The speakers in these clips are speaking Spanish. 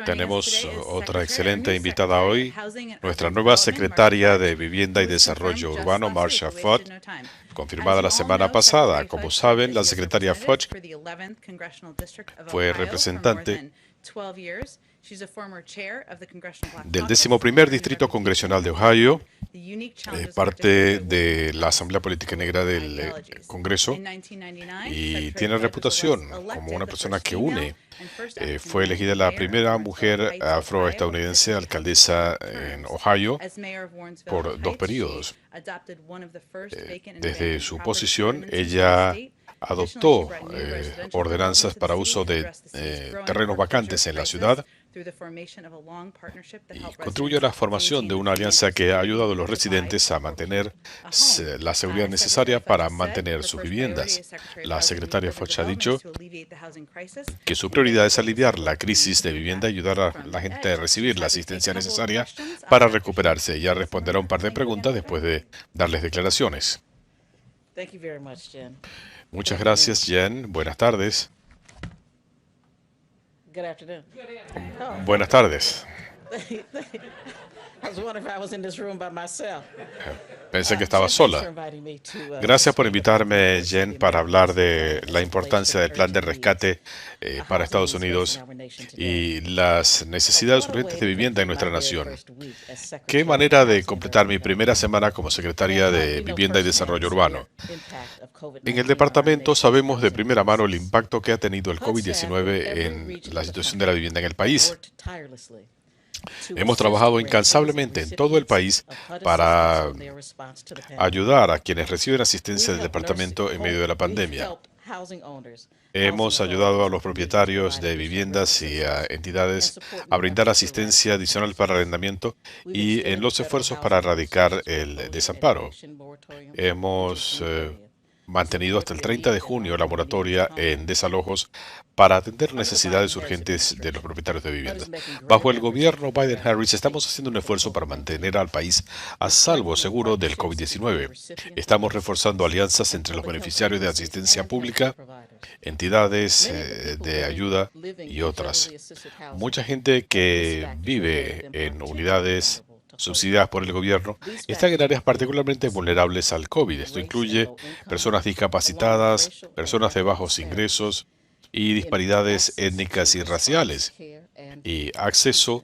Tenemos otra excelente invitada hoy, nuestra nueva secretaria de Vivienda y Desarrollo Urbano, Marcia Fudge, confirmada la semana pasada. Como saben, la secretaria Fudge fue representante del 11º Distrito Congresional de Ohio, parte de la Asamblea Política Negra del Congreso, y tiene reputación como una persona que une. Fue elegida la primera mujer afroestadounidense alcaldesa en Ohio por 2 periodos. Desde su posición, ella adoptó ordenanzas para uso de terrenos vacantes en la ciudad y contribuyó a la formación de una alianza que ha ayudado a los residentes a mantener la seguridad necesaria para mantener sus viviendas. La secretaria Fudge ha dicho que su prioridad es aliviar la crisis de vivienda y ayudar a la gente a recibir la asistencia necesaria para recuperarse. Ella responderá un par de preguntas después de darles declaraciones. Muchas gracias, Jen. Buenas tardes. Buenas tardes. Pensé que estaba sola. Gracias por invitarme, Jen, para hablar de la importancia del plan de rescate para Estados Unidos y las necesidades urgentes de vivienda en nuestra nación. ¿Qué manera de completar mi primera semana como secretaria de Vivienda y Desarrollo Urbano? En el departamento sabemos de primera mano el impacto que ha tenido el COVID-19 en la situación de la vivienda en el país. Hemos trabajado incansablemente en todo el país para ayudar a quienes reciben asistencia del departamento en medio de la pandemia. Hemos ayudado a los propietarios de viviendas y a entidades a brindar asistencia adicional para arrendamiento y en los esfuerzos para erradicar el desamparo. Hemos mantenido hasta el 30 de junio la moratoria en desalojos para atender necesidades urgentes de los propietarios de viviendas. Bajo el gobierno Biden-Harris estamos haciendo un esfuerzo para mantener al país a salvo seguro del COVID-19. Estamos reforzando alianzas entre los beneficiarios de asistencia pública, entidades de ayuda y otras. Mucha gente que vive en unidades subsidiadas por el gobierno, están en áreas particularmente vulnerables al COVID. Esto incluye personas discapacitadas, personas de bajos ingresos y disparidades étnicas y raciales, y acceso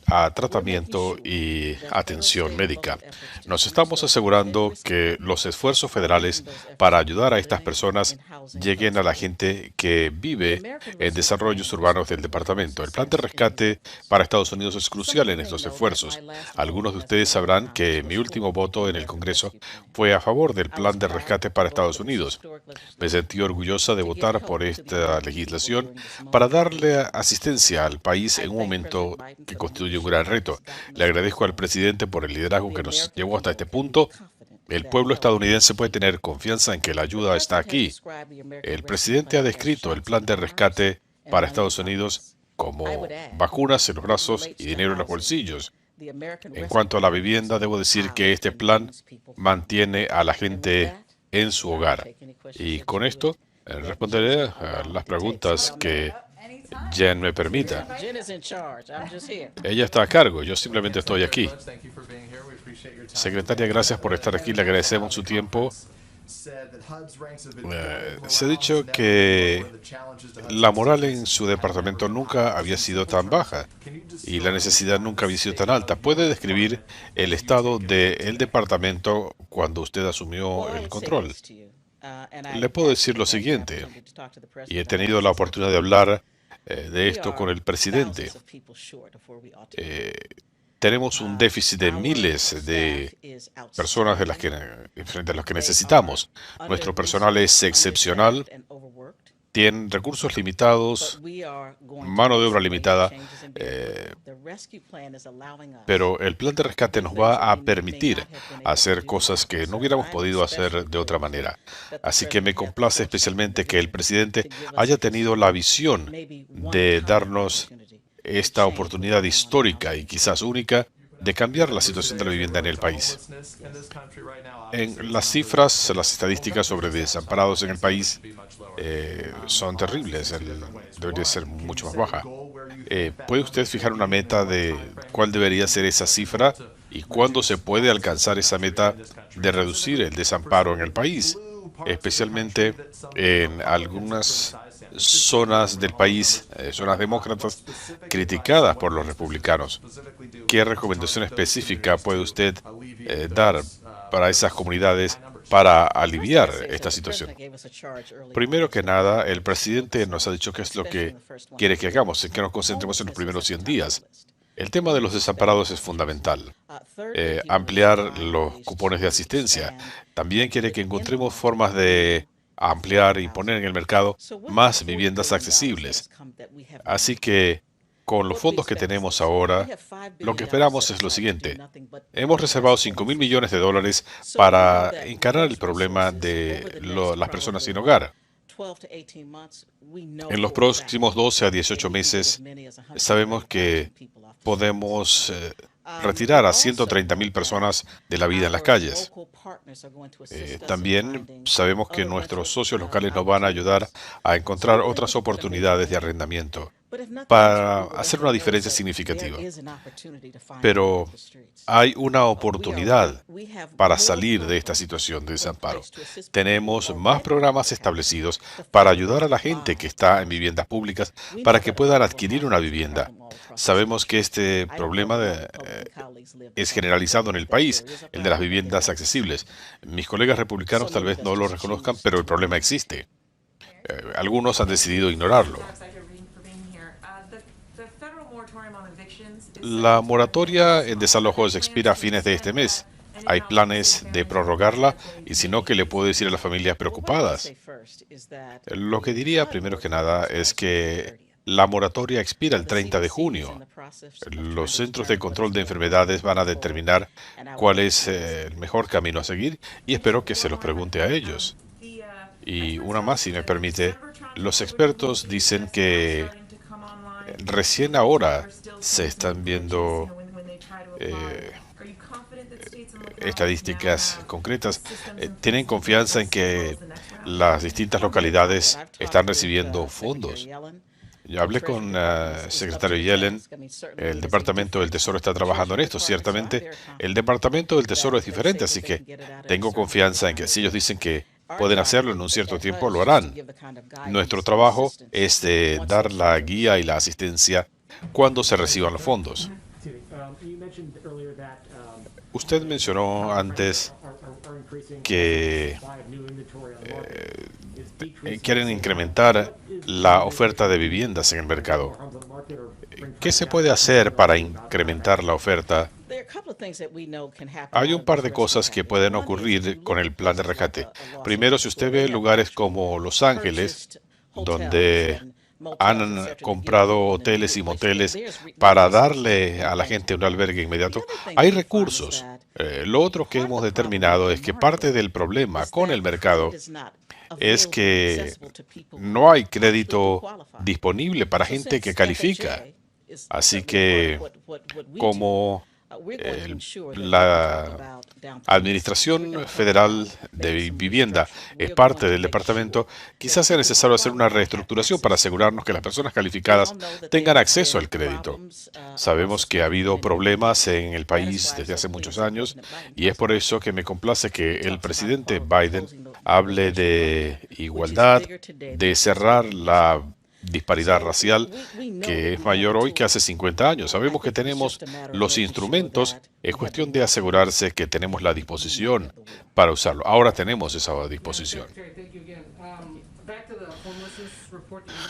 a tratamiento y atención médica. Nos estamos asegurando que los esfuerzos federales para ayudar a estas personas lleguen a la gente que vive en desarrollos urbanos del departamento. El plan de rescate para Estados Unidos es crucial en estos esfuerzos. Algunos de ustedes sabrán que mi último voto en el Congreso fue a favor del plan de rescate para Estados Unidos. Me sentí orgullosa de votar por esta legislación para darle asistencia al país en un momento que constituye un gran reto. Le agradezco al presidente por el liderazgo que nos llevó hasta este punto. El pueblo estadounidense puede tener confianza en que la ayuda está aquí. El presidente ha descrito el plan de rescate para Estados Unidos como vacunas en los brazos y dinero en los bolsillos. En cuanto a la vivienda, debo decir que este plan mantiene a la gente en su hogar. Y con esto responderé a las preguntas que Jen me permita. Ella está a cargo, yo simplemente estoy aquí. Secretaria, gracias por estar aquí, le agradecemos su tiempo. Se ha dicho que la moral en su departamento nunca había sido tan baja y la necesidad nunca había sido tan alta. ¿Puede describir el estado del departamento cuando usted asumió el control? Le puedo decir lo siguiente, y he tenido la oportunidad de hablar de esto con el presidente. Tenemos un déficit de miles de personas frente a las que necesitamos. Nuestro personal es excepcional, tienen recursos limitados, mano de obra limitada, pero el plan de rescate nos va a permitir hacer cosas que no hubiéramos podido hacer de otra manera. Así que me complace especialmente que el presidente haya tenido la visión de darnos esta oportunidad histórica y quizás única de cambiar la situación de la vivienda en el país. En las cifras, las estadísticas sobre desamparados en el país son terribles. Debería ser mucho más baja. ¿Puede usted fijar una meta de cuál debería ser esa cifra y cuándo se puede alcanzar esa meta de reducir el desamparo en el país, especialmente en algunas zonas del país, zonas demócratas, criticadas por los republicanos? ¿Qué recomendación específica puede usted dar para esas comunidades para aliviar esta situación? Primero que nada, el presidente nos ha dicho qué es lo que quiere que hagamos, en que nos concentremos en los primeros 100 días. El tema de los desamparados es fundamental. Ampliar los cupones de asistencia. También quiere que encontremos formas de ampliar y poner en el mercado más viviendas accesibles. Así que, con los fondos que tenemos ahora, lo que esperamos es lo siguiente. Hemos reservado $5.000 millones para encarar el problema de las personas sin hogar. En los próximos 12 a 18 meses, sabemos que podemos retirar a 130.000 personas de la vida en las calles. También sabemos que nuestros socios locales nos van a ayudar a encontrar otras oportunidades de arrendamiento para hacer una diferencia significativa. Pero hay una oportunidad para salir de esta situación de desamparo. Tenemos más programas establecidos para ayudar a la gente que está en viviendas públicas para que puedan adquirir una vivienda. Sabemos que este problema es generalizado en el país, el de las viviendas accesibles. Mis colegas republicanos tal vez no lo reconozcan, pero el problema existe. Algunos han decidido ignorarlo. La moratoria en desalojos expira a fines de este mes. Hay planes de prorrogarla y si no, ¿qué le puedo decir a las familias preocupadas? Lo que diría primero que nada es que la moratoria expira el 30 de junio. Los Centros de Control de Enfermedades van a determinar cuál es el mejor camino a seguir y espero que se los pregunte a ellos. Y una más, si me permite, los expertos dicen que recién ahora se están viendo estadísticas concretas. ¿Tienen confianza en que las distintas localidades están recibiendo fondos? Yo hablé con el secretario Yellen. El Departamento del Tesoro está trabajando en esto. Ciertamente, el Departamento del Tesoro es diferente, así que tengo confianza en que si ellos dicen que pueden hacerlo en un cierto tiempo, lo harán. Nuestro trabajo es de dar la guía y la asistencia cuando se reciban los fondos. Usted mencionó antes que quieren incrementar la oferta de viviendas en el mercado. ¿Qué se puede hacer para incrementar la oferta? Hay un par de cosas que pueden ocurrir con el plan de rescate. Primero, si usted ve lugares como Los Ángeles, donde han comprado hoteles y moteles para darle a la gente un albergue inmediato, hay recursos. Lo otro que hemos determinado es que parte del problema con el mercado es que no hay crédito disponible para gente que califica. Así que, como la Administración Federal de Vivienda es parte del departamento, quizás sea necesario hacer una reestructuración para asegurarnos que las personas calificadas tengan acceso al crédito. Sabemos que ha habido problemas en el país desde hace muchos años y es por eso que me complace que el presidente Biden hable de igualdad, de cerrar la disparidad racial, que es mayor hoy que hace 50 años. Sabemos que tenemos los instrumentos, es cuestión de asegurarse que tenemos la disposición para usarlo. Ahora tenemos esa disposición.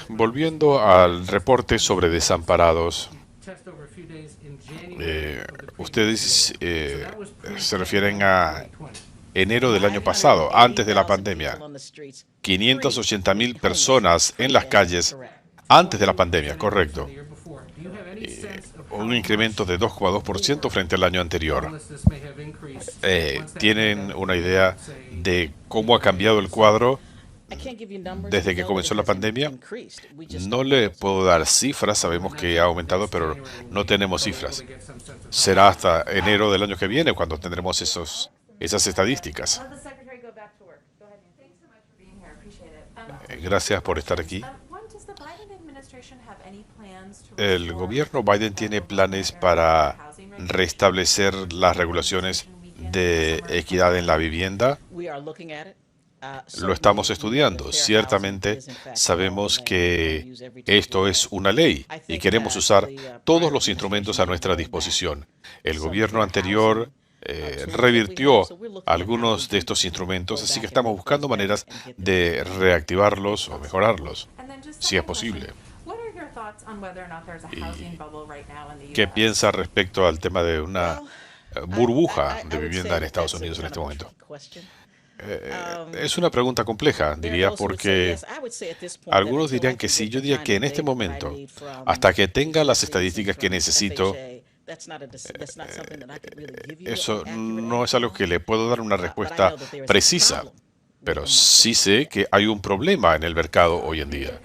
Volviendo al reporte sobre desamparados, ustedes se refieren a enero del año pasado, antes de la pandemia. 580.000 personas en las calles antes de la pandemia, correcto. Un incremento de 2,2% frente al año anterior. ¿Tienen una idea de cómo ha cambiado el cuadro desde que comenzó la pandemia. No le puedo dar cifras, sabemos que ha aumentado, pero no tenemos cifras. Será hasta enero del año que viene cuando tendremos esas estadísticas. Gracias por estar aquí. El gobierno Biden tiene planes para restablecer las regulaciones de equidad en la vivienda. Lo estamos estudiando. Ciertamente sabemos que esto es una ley y queremos usar todos los instrumentos a nuestra disposición. El gobierno anterior revirtió algunos de estos instrumentos, así que estamos buscando maneras de reactivarlos o mejorarlos, si es posible. ¿Y qué piensa respecto al tema de una burbuja de vivienda en Estados Unidos en este momento? Es una pregunta compleja, diría, porque algunos dirían que sí. Yo diría que en este momento, hasta que tenga las estadísticas que necesito, eso no es algo que le puedo dar una respuesta precisa, pero sí sé que hay un problema en el mercado hoy en día.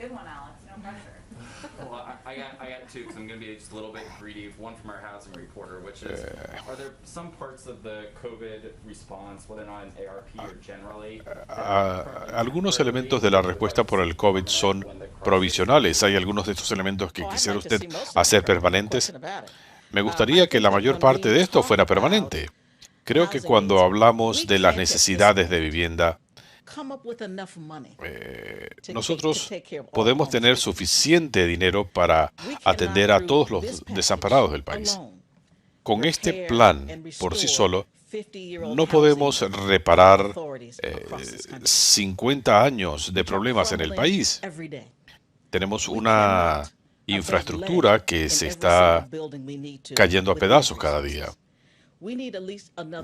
Algunos elementos de la respuesta por el COVID son provisionales. Hay algunos de estos elementos que quisiera usted hacer permanentes. Me gustaría que la mayor parte de esto fuera permanente. Creo que cuando hablamos de las necesidades de vivienda, nosotros podemos tener suficiente dinero para atender a todos los desamparados del país. Con este plan por sí solo, no podemos reparar 50 años de problemas en el país. Tenemos una infraestructura que se está cayendo a pedazos cada día.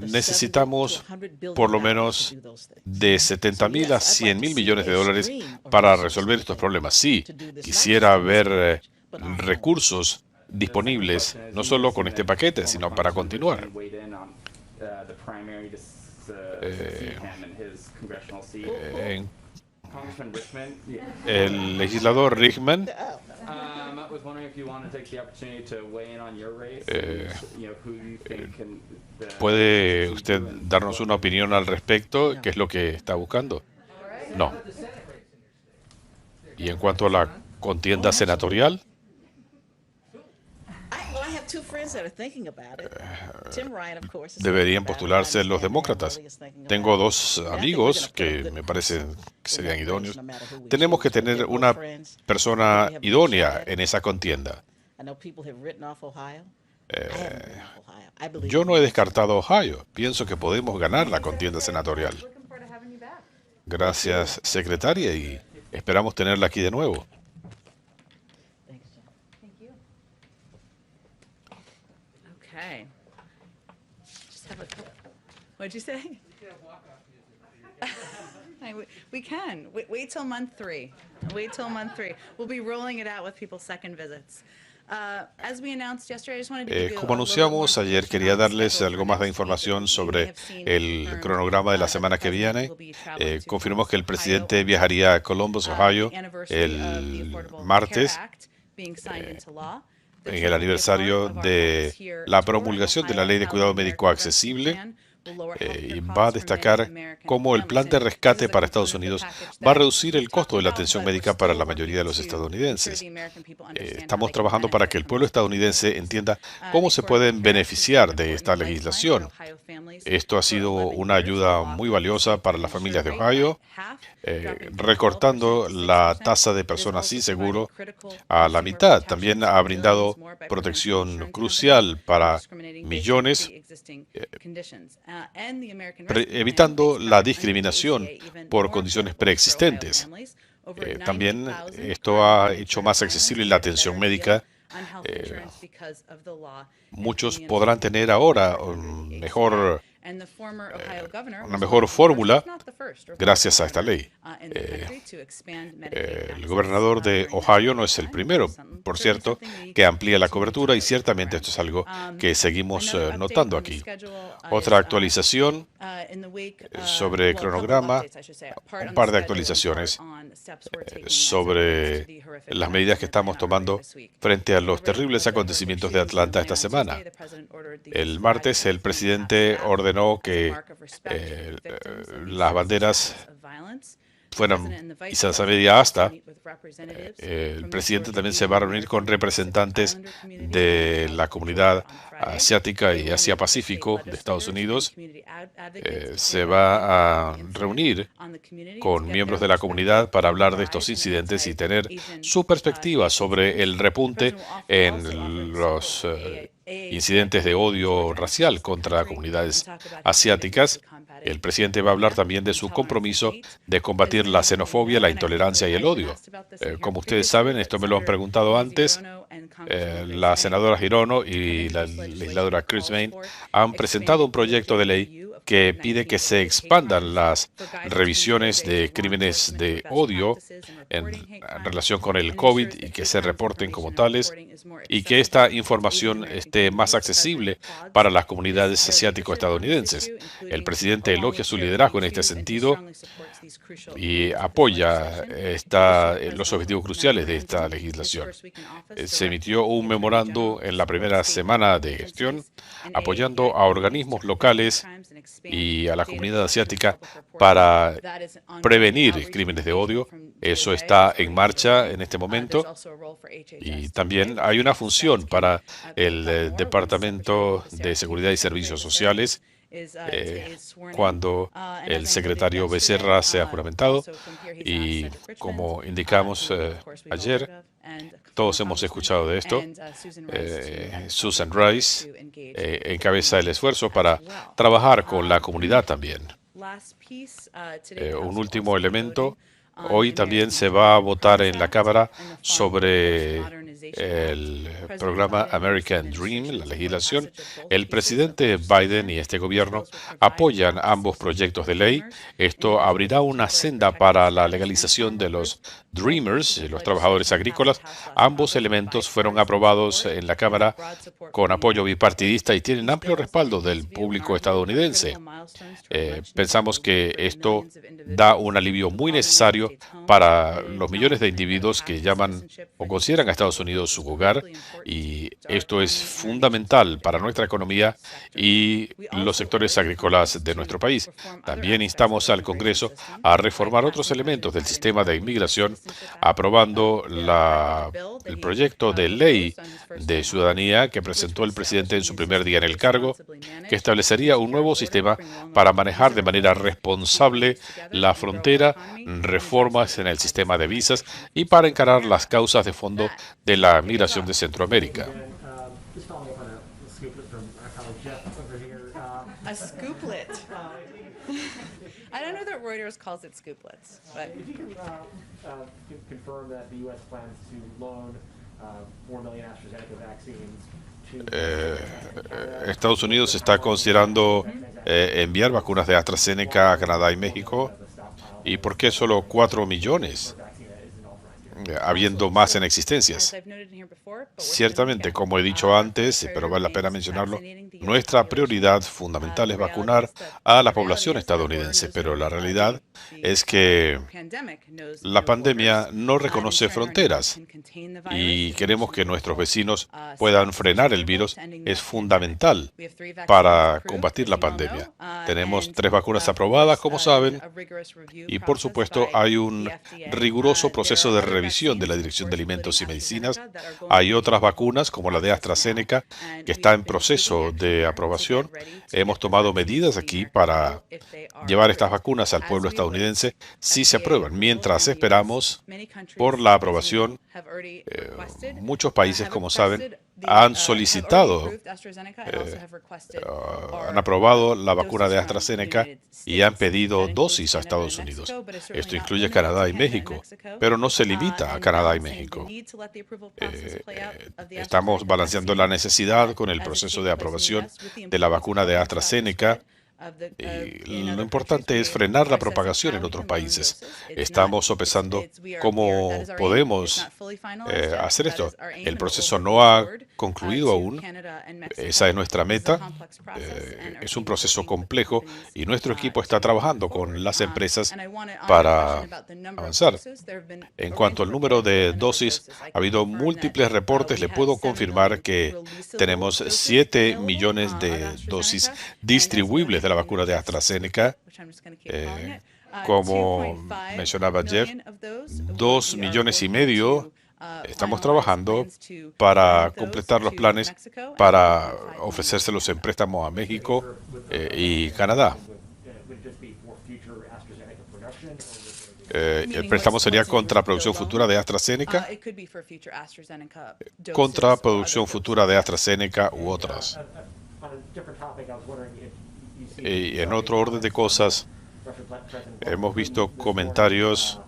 Necesitamos por lo menos de 70.000 a 100.000 millones de dólares para resolver estos problemas. Sí, quisiera ver recursos disponibles, no solo con este paquete, sino para continuar. El legislador Rickman ¿puede usted darnos una opinión al respecto? ¿Qué es lo que está buscando? No. Y en cuanto a la contienda senatorial, deberían postularse los demócratas. Tengo dos amigos que me parecen que serían idóneos. Tenemos que tener una persona idónea en esa contienda. Yo no he descartado Ohio. Pienso que podemos ganar la contienda senatorial. Gracias, secretaria, y esperamos tenerla aquí de nuevo. What'd you say? We can. Wait till month 3. Wait till month 3. We'll be rolling it out with people's second visits. Como anunciamos ayer, quería darles algo más de información sobre el cronograma de la semana que viene. Confirmamos que el presidente viajaría a Columbus, Ohio, el martes, en el aniversario de la promulgación de la Ley de Cuidado Médico Accesible. Y va a destacar cómo el plan de rescate para Estados Unidos va a reducir el costo de la atención médica para la mayoría de los estadounidenses. Estamos trabajando para que el pueblo estadounidense entienda cómo se pueden beneficiar de esta legislación. Esto ha sido una ayuda muy valiosa para las familias de Ohio, recortando la tasa de personas sin seguro a la mitad. También ha brindado protección crucial para millones, evitando la discriminación por condiciones preexistentes. También esto ha hecho más accesible la atención médica. Muchos podrán tener ahora una mejor fórmula gracias a esta ley. El gobernador de Ohio no es el primero. por cierto, que amplía la cobertura y ciertamente esto es algo que seguimos notando aquí. Otra actualización sobre cronograma, un par de actualizaciones sobre las medidas que estamos tomando frente a los terribles acontecimientos de Atlanta esta semana. El martes el presidente ordenó que las banderas fueran quizás a media asta. El presidente también se va a reunir con representantes de la comunidad asiática y Asia-Pacífico de Estados Unidos. Se va a reunir con miembros de la comunidad para hablar de estos incidentes y tener su perspectiva sobre el repunte en los incidentes de odio racial contra comunidades asiáticas. El presidente va a hablar también de su compromiso de combatir la xenofobia, la intolerancia y el odio. Como ustedes saben, esto me lo han preguntado antes, la senadora Hirono y la legisladora Crismain han presentado un proyecto de ley que pide que se expandan las revisiones de crímenes de odio en relación con el COVID y que se reporten como tales y que esta información esté más accesible para las comunidades asiático-estadounidenses. El presidente elogia su liderazgo en este sentido y apoya los objetivos cruciales de esta legislación. Se emitió un memorando en la primera semana de gestión apoyando a organismos locales y a la comunidad asiática para prevenir crímenes de odio. Eso está en marcha en este momento. Y también hay una función para el Departamento de Seguridad y Servicios Sociales cuando el secretario Becerra sea juramentado. Y como indicamos ayer, todos hemos escuchado de esto. Susan Rice encabeza el esfuerzo para trabajar con la comunidad también. Un último elemento. Hoy también se va a votar en la Cámara sobre el programa American Dream, la legislación. El presidente Biden y este gobierno apoyan ambos proyectos de ley. Esto abrirá una senda para la legalización de los Dreamers, los trabajadores agrícolas. Ambos elementos fueron aprobados en la Cámara con apoyo bipartidista y tienen amplio respaldo del público estadounidense. Pensamos que esto da un alivio muy necesario para los millones de individuos que llaman o consideran a Estados Unidos su hogar, y esto es fundamental para nuestra economía y los sectores agrícolas de nuestro país. También instamos al Congreso a reformar otros elementos del sistema de inmigración, aprobando el proyecto de ley de ciudadanía que presentó el presidente en su primer día en el cargo, que establecería un nuevo sistema para manejar de manera responsable la frontera, reformas en el sistema de visas y para encarar las causas de fondo de la migración de Centroamérica. A scooplet. I don't know that Reuters calls it scooplets, but If you can confirm that the U.S. plans to loan 4 million AstraZeneca vaccines to Estados Unidos está considerando enviar vacunas de AstraZeneca a Canadá y México. ¿Y por qué solo 4 millones? Habiendo más en existencias. Ciertamente, como he dicho antes, pero vale la pena mencionarlo, nuestra prioridad fundamental es vacunar a la población estadounidense, pero la realidad es que la pandemia no reconoce fronteras y queremos que nuestros vecinos puedan frenar el virus. Es fundamental para combatir la pandemia. Tenemos 3 vacunas aprobadas, como saben, y por supuesto hay un riguroso proceso de revisión de la Dirección de Alimentos y Medicinas. Hay otras vacunas, como la de AstraZeneca, que está en proceso de aprobación. Hemos tomado medidas aquí para llevar estas vacunas al pueblo estadounidense si se aprueban. Mientras esperamos por la aprobación, muchos países, como saben, han solicitado, han aprobado la vacuna de AstraZeneca y han pedido dosis a Estados Unidos. Esto incluye Canadá y México, pero no se limita a Canadá y México. Estamos balanceando la necesidad con el proceso de aprobación de la vacuna de AstraZeneca Y lo importante es frenar la propagación en otros países. Estamos sopesando cómo podemos hacer esto. El proceso no ha concluido aún. Esa es nuestra meta. Es un proceso complejo y nuestro equipo está trabajando con las empresas para avanzar. En cuanto al número de dosis, ha habido múltiples reportes. Le puedo confirmar que tenemos 7 millones de dosis distribuibles de la vacuna de AstraZeneca. Como mencionaba Jeff, 2,5 millones estamos trabajando para completar los planes para ofrecérselos en préstamo a México y Canadá. El préstamo sería contra producción futura de AstraZeneca, contra producción futura de AstraZeneca u otras. Y en otro orden de cosas, hemos visto comentarios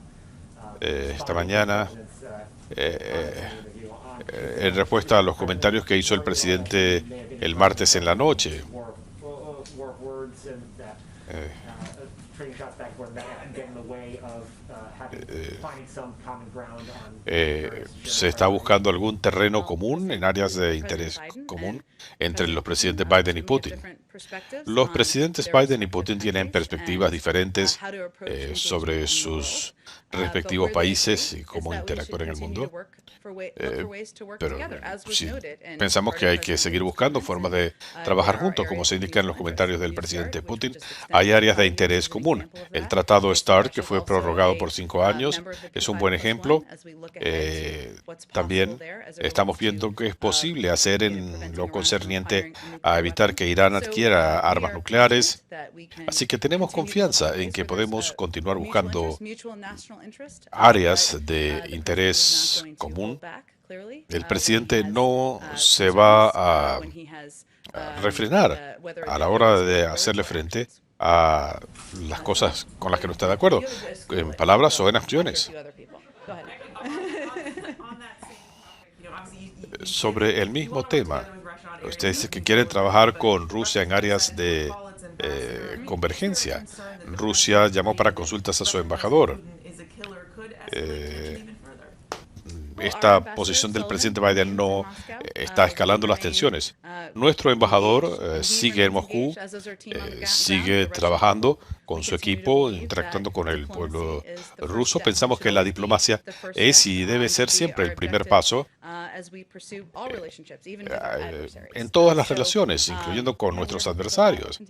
esta mañana en respuesta a los comentarios que hizo el presidente el martes en la noche. Se está buscando algún terreno común en áreas de interés común entre los presidentes Biden y Putin. Los presidentes Biden y Putin tienen perspectivas diferentes sobre sus respectivos países y cómo interactuar en el mundo. Pero sí, pensamos que hay que seguir buscando formas de trabajar juntos, como se indica en los comentarios del presidente Putin. Hay áreas de interés común. El tratado START, que fue prorrogado por 5 años, es un buen ejemplo. También estamos viendo que es posible hacer en lo concerniente a evitar que Irán adquiera armas nucleares. Así que tenemos confianza en que podemos continuar buscando áreas de interés común. El presidente no se va a refrenar a la hora de hacerle frente a las cosas con las que no está de acuerdo, en palabras o en acciones. Sobre el mismo tema, ustedes que quieren trabajar con Rusia en áreas de convergencia. Rusia llamó para consultas a su embajador. Esta posición del presidente Biden no está escalando las tensiones. Nuestro embajador sigue en Moscú, sigue trabajando con su equipo, interactuando con el pueblo ruso. Pensamos que la diplomacia es y debe ser siempre el primer paso en todas las relaciones, incluyendo con nuestros adversarios.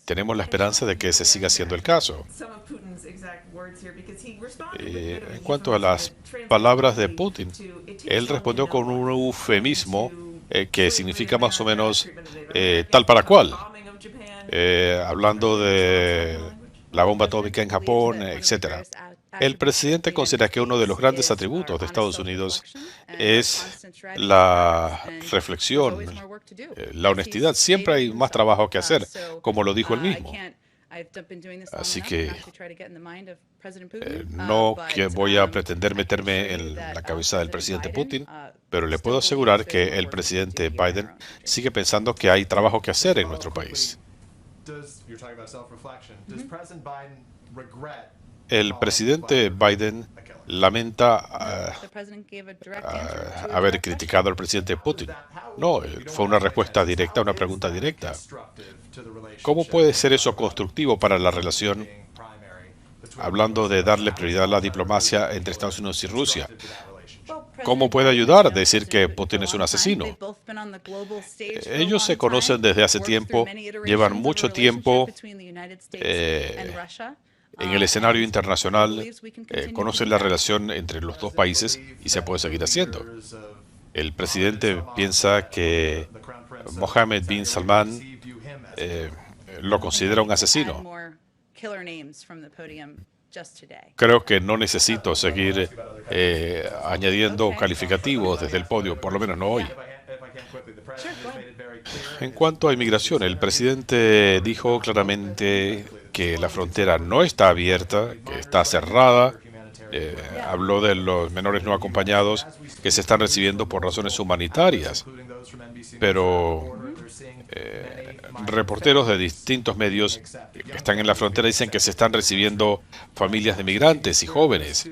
Tenemos la esperanza de que ese siga siendo el caso. En cuanto a las palabras de Putin, él respondió con un eufemismo que significa más o menos tal para cual, hablando de la bomba atómica en Japón, etc. El presidente considera que uno de los grandes atributos de Estados Unidos es la reflexión, la honestidad. Siempre hay más trabajo que hacer, como lo dijo él mismo. Así que no que voy a pretender meterme en la cabeza del presidente Putin, pero le puedo asegurar que el presidente Biden sigue pensando que hay trabajo que hacer en nuestro país. El presidente Biden lamenta haber criticado al presidente Putin. No, fue una respuesta directa a una pregunta directa. ¿Cómo puede ser eso constructivo para la relación, hablando de darle prioridad a la diplomacia entre Estados Unidos y Rusia? ¿Cómo puede ayudar a decir que Putin es un asesino? Ellos se conocen desde hace tiempo, llevan mucho tiempo en el escenario internacional, conocen la relación entre los dos países y se puede seguir haciendo. El presidente piensa que Mohammed bin Salman lo considera un asesino. Creo que no necesito seguir añadiendo calificativos desde el podio, por lo menos no hoy. En cuanto a inmigración, el presidente dijo claramente que la frontera no está abierta, que está cerrada. Habló de los menores no acompañados que se están recibiendo por razones humanitarias. Pero reporteros de distintos medios que están en la frontera dicen que se están recibiendo familias de migrantes y jóvenes.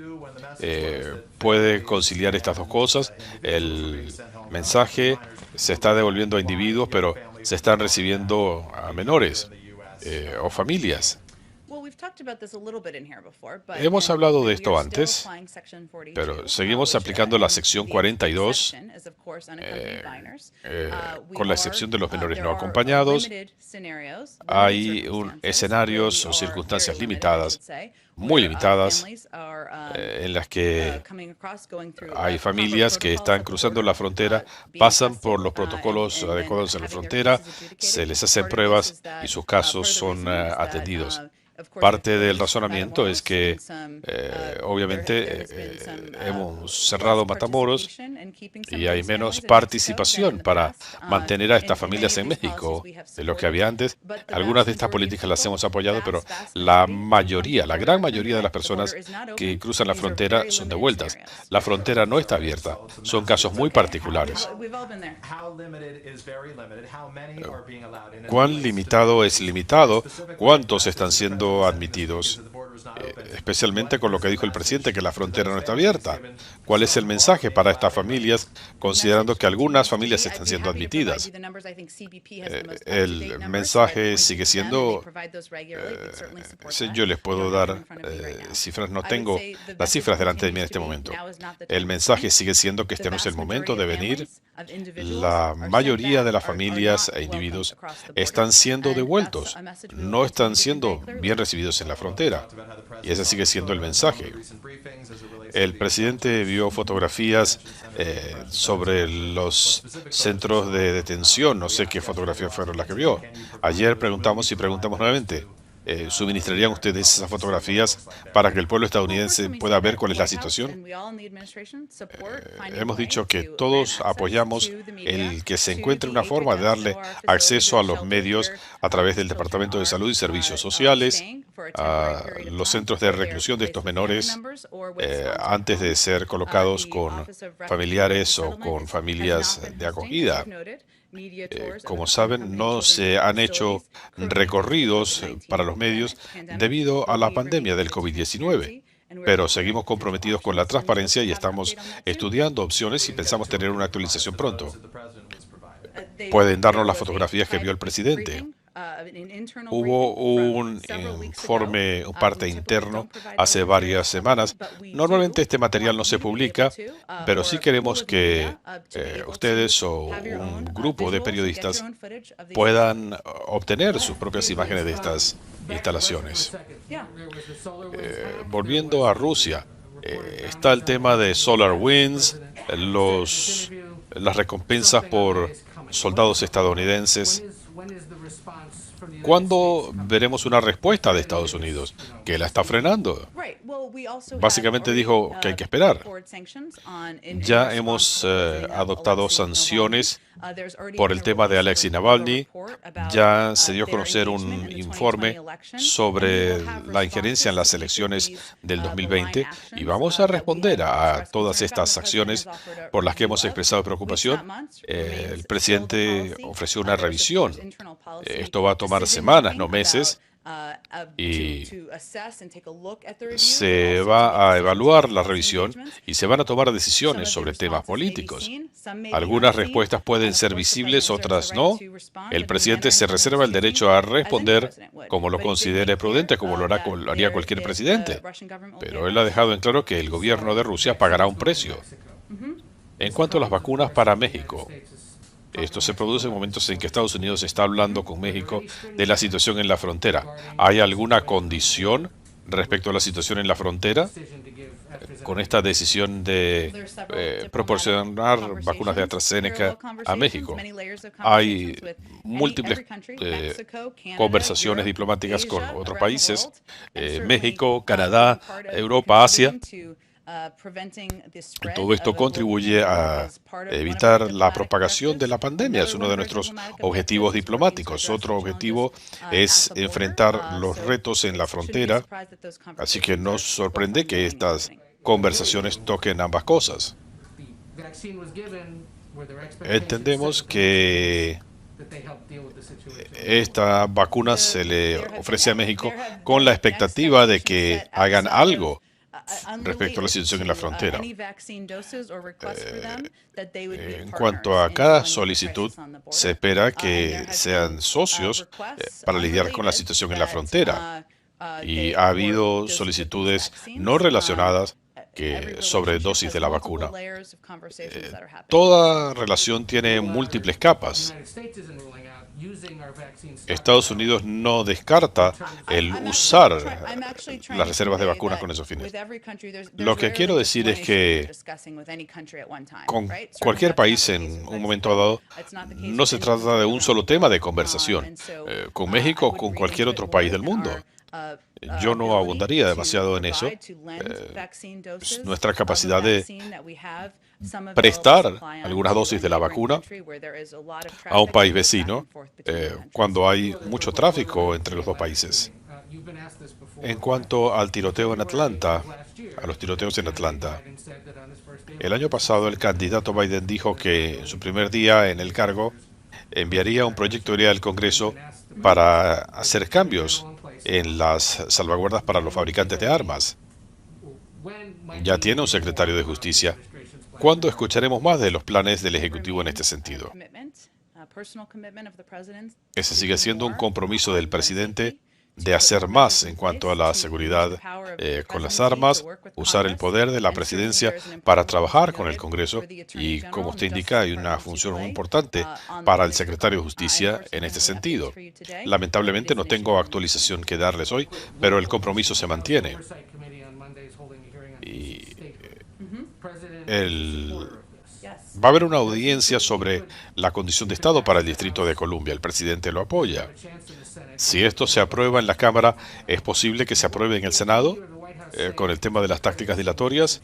Puede conciliar estas dos cosas. El mensaje se está devolviendo a individuos, pero se están recibiendo a menores o familias. Hemos hablado de esto antes, pero seguimos aplicando la sección 42, con la excepción de los menores no acompañados. Hay escenarios o circunstancias limitadas, muy limitadas, en las que hay familias que están cruzando la frontera, pasan por los protocolos adecuados en la frontera, se les hacen pruebas y sus casos son atendidos. Parte del razonamiento es que, obviamente, hemos cerrado Matamoros y hay menos participación para mantener a estas familias en México de lo que había antes. Algunas de estas políticas las hemos apoyado, pero la mayoría, la gran mayoría de las personas que cruzan la frontera son devueltas. La frontera no está abierta. Son casos muy particulares. ¿Cuán limitado es limitado? ¿Cuántos están siendo admitidos? Especialmente con lo que dijo el presidente, que la frontera no está abierta. ¿Cuál es el mensaje para estas familias, considerando que algunas familias están siendo admitidas? El mensaje sigue siendo, yo les puedo dar cifras, no tengo las cifras delante de mí en este momento. El mensaje sigue siendo que este no es el momento de venir. La mayoría de las familias e individuos están siendo devueltos, no están siendo bien recibidos en la frontera. Y ese sigue siendo el mensaje. El presidente vio fotografías sobre los centros de detención. No sé qué fotografías fueron las que vio. Ayer preguntamos y preguntamos nuevamente. ¿Suministrarían ustedes esas fotografías para que el pueblo estadounidense pueda ver cuál es la situación? Hemos dicho que todos apoyamos el que se encuentre una forma de darle acceso a los medios a través del Departamento de Salud y Servicios Sociales, a los centros de reclusión de estos menores, antes de ser colocados con familiares o con familias de acogida. Como saben, no se han hecho recorridos para los medios debido a la pandemia del COVID-19, pero seguimos comprometidos con la transparencia y estamos estudiando opciones y pensamos tener una actualización pronto. Pueden darnos las fotografías que vio el presidente. Hubo un informe, un parte interno, hace varias semanas. Normalmente este material no se publica, pero sí queremos que ustedes o un grupo de periodistas puedan obtener sus propias imágenes de estas instalaciones. Volviendo a Rusia, está el tema de SolarWinds, las recompensas por soldados estadounidenses. ¿Cuándo veremos una respuesta de Estados Unidos que la está frenando? Básicamente dijo que hay que esperar. Ya hemos adoptado sanciones por el tema de Alexei Navalny. Ya se dio a conocer un informe sobre la injerencia en las elecciones del 2020 y vamos a responder a todas estas acciones por las que hemos expresado preocupación. El presidente ofreció una revisión. Esto va a tomar semanas, no meses, y se va a evaluar la revisión y se van a tomar decisiones sobre temas políticos. Algunas respuestas pueden ser visibles, otras no. El presidente se reserva el derecho a responder como lo considere prudente, como lo haría cualquier presidente. Pero él ha dejado en claro que el gobierno de Rusia pagará un precio. En cuanto a las vacunas para México, esto se produce en momentos en que Estados Unidos está hablando con México de la situación en la frontera. ¿Hay alguna condición respecto a la situación en la frontera con esta decisión de proporcionar vacunas de AstraZeneca a México? Hay múltiples conversaciones diplomáticas con otros países, México, Canadá, Europa, Asia. Todo esto contribuye a evitar la propagación de la pandemia. Es uno de nuestros objetivos diplomáticos. Otro objetivo es enfrentar los retos en la frontera. Así que nos sorprende que estas conversaciones toquen ambas cosas. Entendemos que esta vacuna se le ofrece a México con la expectativa de que hagan algo respecto a la situación en la frontera. En cuanto a cada solicitud, se espera que sean socios para lidiar con la situación en la frontera. Y ha habido solicitudes no relacionadas que sobredosis de la vacuna. Toda relación tiene múltiples capas. Estados Unidos no descarta el usar las reservas de vacunas con esos fines. Lo que quiero decir es que con cualquier país en un momento dado no se trata de un solo tema de conversación. Con México o con cualquier otro país del mundo. Yo no abundaría demasiado en eso. Nuestra capacidad de prestar algunas dosis de la vacuna a un país vecino cuando hay mucho tráfico entre los dos países. En cuanto al tiroteo en Atlanta, a los tiroteos en Atlanta, el año pasado el candidato Biden dijo que en su primer día en el cargo enviaría un proyecto de ley al Congreso para hacer cambios en las salvaguardas para los fabricantes de armas. Ya tiene un secretario de Justicia. ¿Cuándo escucharemos más de los planes del Ejecutivo en este sentido? Ese sigue siendo un compromiso del presidente de hacer más en cuanto a la seguridad con las armas, usar el poder de la presidencia para trabajar con el Congreso y, como usted indica, hay una función muy importante para el secretario de Justicia en este sentido. Lamentablemente no tengo actualización que darles hoy, pero el compromiso se mantiene. Y va a haber una audiencia sobre la condición de Estado para el Distrito de Columbia. El presidente lo apoya. Si esto se aprueba en la Cámara, ¿es posible que se apruebe en el Senado con el tema de las tácticas dilatorias?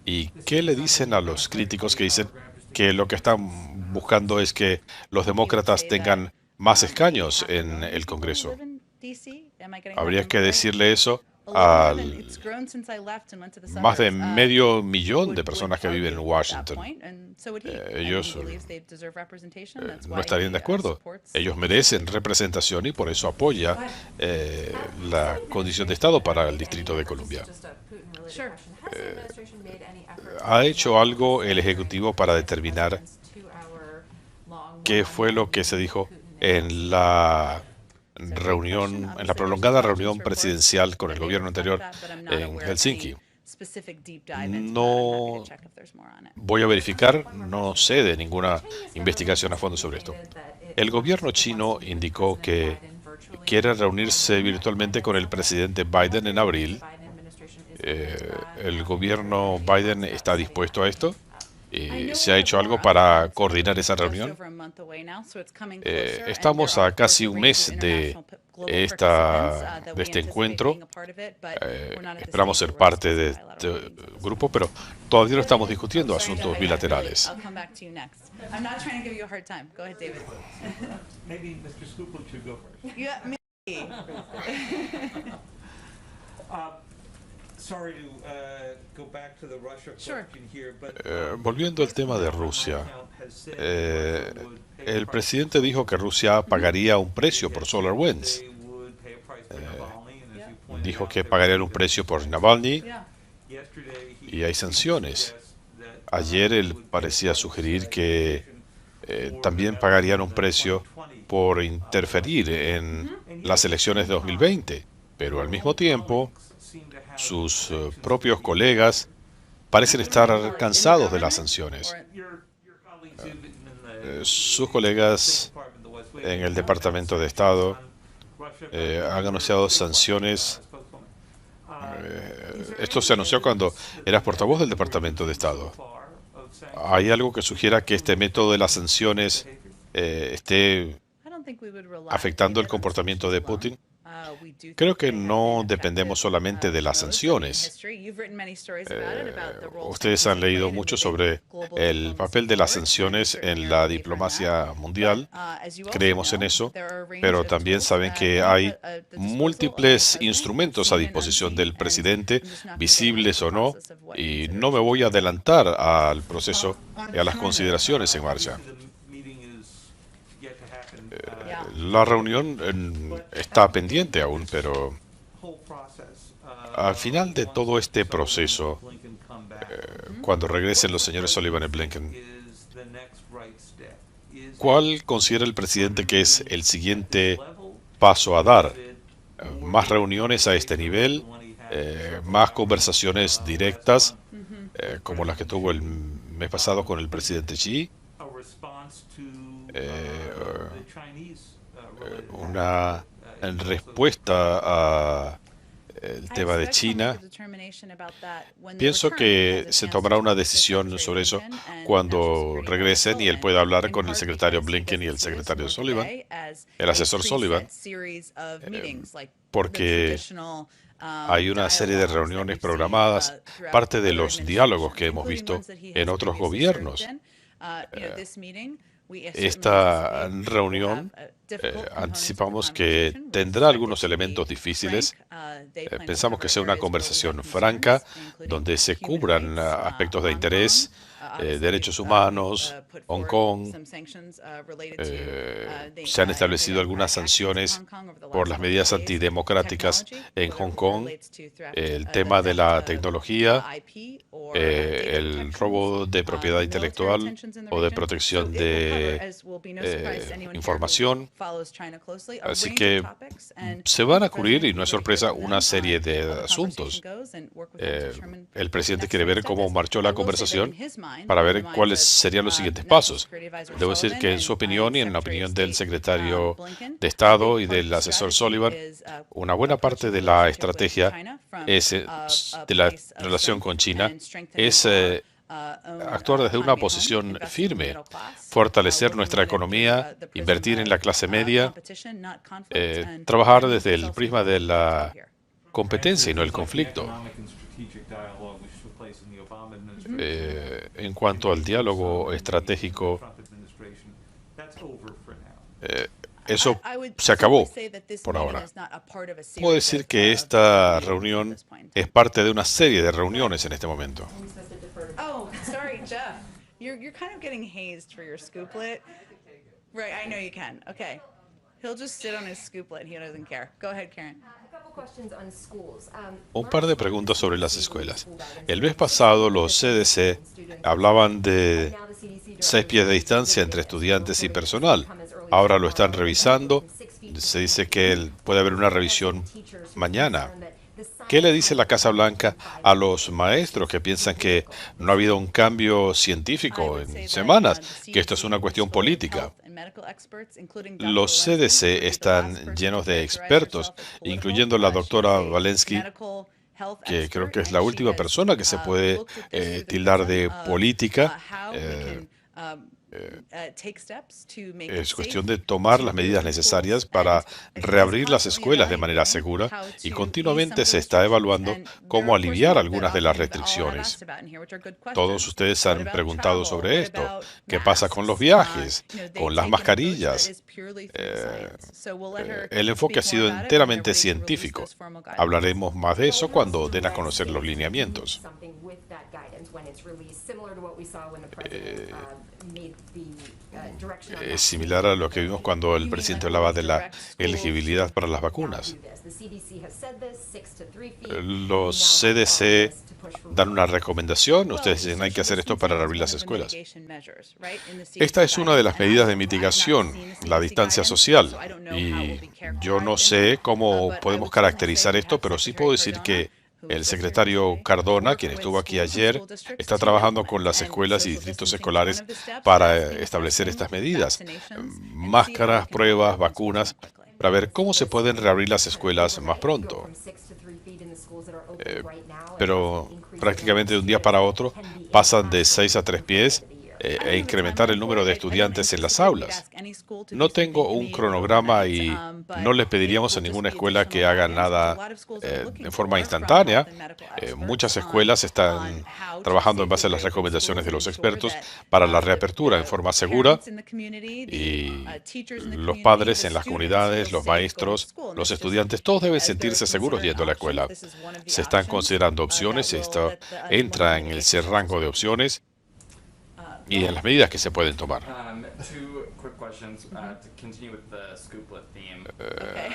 ¿Y qué le dicen a los críticos que dicen que lo que están buscando es que los demócratas tengan más escaños en el Congreso? Habría que decirle eso al más de medio millón de personas que viven en Washington. Ellos no estarían de acuerdo. Ellos merecen representación y por eso apoya la condición de Estado para el Distrito de Columbia. ¿Ha hecho algo el Ejecutivo para determinar qué fue lo que se dijo en la prolongada reunión presidencial con el gobierno anterior en Helsinki? No voy a verificar, no sé de ninguna investigación a fondo sobre esto. El gobierno chino indicó que quiere reunirse virtualmente con el presidente Biden en abril. ¿El gobierno Biden está dispuesto a esto? ¿Se ha hecho algo para coordinar esa reunión? Estamos a casi un mes de este encuentro. Esperamos ser parte de este grupo, pero todavía no estamos discutiendo asuntos bilaterales. Volviendo al tema de Rusia, el presidente dijo que Rusia pagaría un precio por SolarWinds. Dijo que pagarían un precio por Navalny y hay sanciones. Ayer él parecía sugerir que también pagarían un precio por interferir en las elecciones de 2020, pero al mismo tiempo sus propios colegas parecen estar cansados de las sanciones. Sus colegas en el Departamento de Estado han anunciado sanciones. Esto se anunció cuando eras portavoz del Departamento de Estado. ¿Hay algo que sugiera que este método de las sanciones esté afectando el comportamiento de Putin? Creo que no dependemos solamente de las sanciones. Ustedes han leído mucho sobre el papel de las sanciones en la diplomacia mundial. Creemos en eso, pero también saben que hay múltiples instrumentos a disposición del presidente, visibles o no, y no me voy a adelantar al proceso y a las consideraciones en marcha. La reunión está pendiente aún, pero al final de todo este proceso, cuando regresen los señores Sullivan y Blinken, ¿cuál considera el presidente que es el siguiente paso a dar? ¿Más reuniones a este nivel? ¿Más conversaciones directas, como las que tuvo el mes pasado con el presidente Xi? Una respuesta a el tema de China. Pienso que se tomará una decisión sobre eso cuando regresen y él pueda hablar con el secretario Blinken y el secretario Sullivan, el asesor Sullivan, porque hay una serie de reuniones programadas, parte de los diálogos que hemos visto en otros gobiernos. Esta reunión anticipamos que tendrá algunos elementos difíciles. Pensamos que sea una conversación franca donde se cubran aspectos de interés, derechos humanos, Hong Kong. Se han establecido algunas sanciones por las medidas antidemocráticas en Hong Kong, el tema de la tecnología, el robo de propiedad intelectual o de protección de información. Así que se van a cubrir, y no es sorpresa, una serie de asuntos. El presidente quiere ver cómo marchó la conversación para ver cuáles serían los siguientes pasos. Debo decir que en su opinión y en la opinión del secretario de Estado y del asesor Sullivan, una buena parte de la estrategia de la relación con China es actuar desde una posición firme, fortalecer nuestra economía, invertir en la clase media, trabajar desde el prisma de la competencia y no el conflicto. En cuanto al diálogo estratégico, eso se acabó por ahora. Puedo decir que esta reunión es parte de una serie de reuniones en este momento. Oh, sorry, Jeff. You're kind of getting hazed for your scooplet. Right, I know you can. Okay. He'll just sit on his scooplet. He doesn't care. Go ahead, Karen. Un par de preguntas sobre las escuelas. El mes pasado los CDC hablaban de 6 pies de distancia entre estudiantes y personal. Ahora lo están revisando. Se dice que puede haber una revisión mañana. ¿Qué le dice la Casa Blanca a los maestros que piensan que no ha habido un cambio científico en semanas, que esto es una cuestión política? Los CDC están llenos de expertos, incluyendo la doctora Walensky, que creo que es la última persona que se puede tildar de política. Es cuestión de tomar las medidas necesarias para reabrir las escuelas de manera segura y continuamente se está evaluando cómo aliviar algunas de las restricciones. Todos ustedes han preguntado sobre esto. ¿Qué pasa con los viajes? ¿Con las mascarillas? El enfoque ha sido enteramente científico. Hablaremos más de eso cuando den a conocer los lineamientos. Es similar a lo que vimos cuando el presidente hablaba de la elegibilidad para las vacunas. Los CDC dan una recomendación. Ustedes dicen hay que hacer esto para reabrir las escuelas. Esta es una de las medidas de mitigación, la distancia social. Y yo no sé cómo podemos caracterizar esto, pero sí puedo decir que el secretario Cardona, quien estuvo aquí ayer, está trabajando con las escuelas y distritos escolares para establecer estas medidas. Máscaras, pruebas, vacunas, para ver cómo se pueden reabrir las escuelas más pronto. Pero prácticamente de un día para otro pasan de 6 a 3 pies e incrementar el número de estudiantes en las aulas. No tengo un cronograma y no les pediríamos a ninguna escuela que haga nada en forma instantánea. Muchas escuelas están trabajando en base a las recomendaciones de los expertos para la reapertura en forma segura y los padres en las comunidades, los maestros, los estudiantes, todos deben sentirse seguros yendo a la escuela. Se están considerando opciones, esto entra en el rango de opciones. y en las medidas que se pueden tomar. Two quick questions to continue with the scooplet theme. Okay.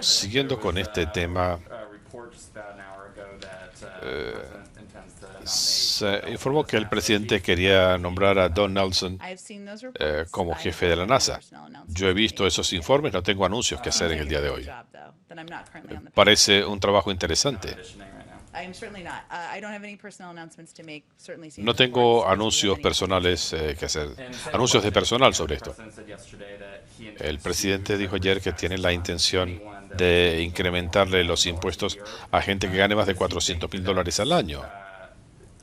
Siguiendo con este tema, A report just about an hour ago that the president intends to nominate se informó que el presidente quería nombrar a Don Nelson I've seen those reports. como I jefe de la have no NASA. personnel announcements Yo he to visto make. esos informes, no tengo anuncios que hacer en el día de hoy. Job, though, that I'm not currently on the Parece un trabajo interesante. auditioning right now. I am certainly not. I don't have any personnel announcements to make. Certainly seems No the tengo board doesn't have anuncios any personales que hacer, And second anuncios de question, personal the sobre esto. president said yesterday that he intends El to presidente dijo ayer que tiene la intención anyone that de incrementarle los impuestos a gente que gane más de $400,000 al año.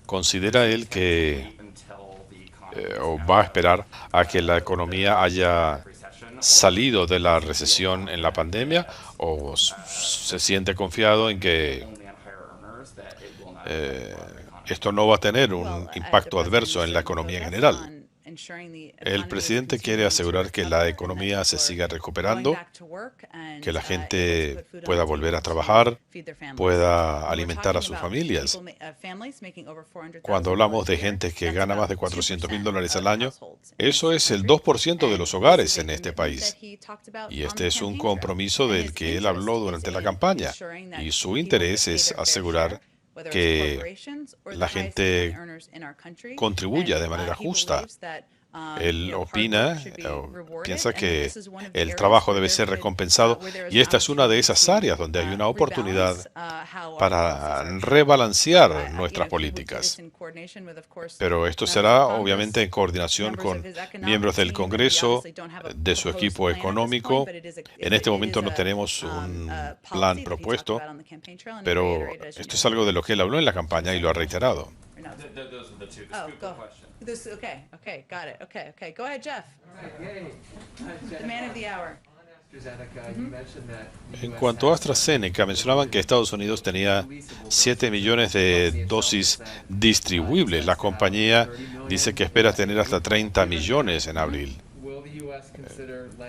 ¿Considera él que until the economy o va a esperar a que la economía haya recession salido de la recesión en la pandemia o se siente confiado en que only on higher earners that it will not affect the broader economy? esto no va a tener un Well, impacto the adverso president en la is economía en focused general? on ensuring the El economy presidente is quiere continuing to asegurar que la recover and that economía se people are siga going recuperando, back to work and, que la able to gente put food on pueda the volver a table to trabajar, feed their families. pueda When we're alimentar a talking sus about familias. people families making over $400,000 Cuando hablamos de a year, gente que that's gana más de about $400,000 al 2% año, of households in eso this es el country. 2% de los And hogares this is a en este commitment país. that he talked about Y on este the es un campaign trail. compromiso And del his que él interest habló is durante la in campaña. ensuring that Y su people interés pay es their fair asegurar share, whether it's que corporations or the la highest gente income earners in our country. contribuya And, de manera he justa. believes that, Él hard opina work should be o rewarded, piensa and que this is one of the el areas trabajo where debe there ser could, recompensado where there is y esta es una de opportunity esas to, áreas donde hay una oportunidad rebalance, how our para policies are. rebalancear nuestras He would do this políticas. in coordination with, of course, Pero esto members será of Congress, obviamente en coordinación members con of his economic miembros del team, and we Congreso, obviously don't have a de su proposed equipo plan at this point, económico. but En este momento no a, tenemos un a plan policy that he talked propuesto, about on the campaign trail, and he pero reiterated, as you esto es know. algo de lo que él habló en la campaña y lo ha reiterado. Or no? Those are the two. The Oh, scoop go. question. Okay, got it. Okay. Go ahead, Jeff, the man of the hour. En cuanto a AstraZeneca, mencionaban que Estados Unidos tenía 7 millones de dosis distribuibles. La compañía dice que espera tener hasta 30 millones en abril.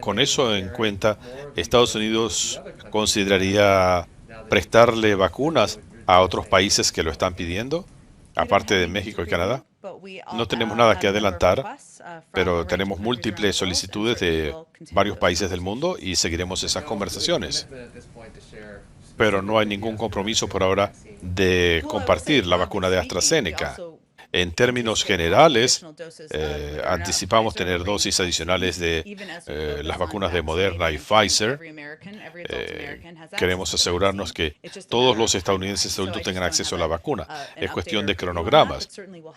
Con eso en cuenta, Estados Unidos consideraría prestarle vacunas a otros países que lo están pidiendo, aparte de México y Canadá. No tenemos nada que adelantar, pero tenemos múltiples solicitudes de varios países del mundo y seguiremos esas conversaciones. Pero no hay ningún compromiso por ahora de compartir la vacuna de AstraZeneca. En términos generales, anticipamos tener dosis adicionales de las vacunas de Moderna y Pfizer. Queremos asegurarnos que todos los estadounidenses adultos tengan acceso a la vacuna. Es cuestión de cronogramas.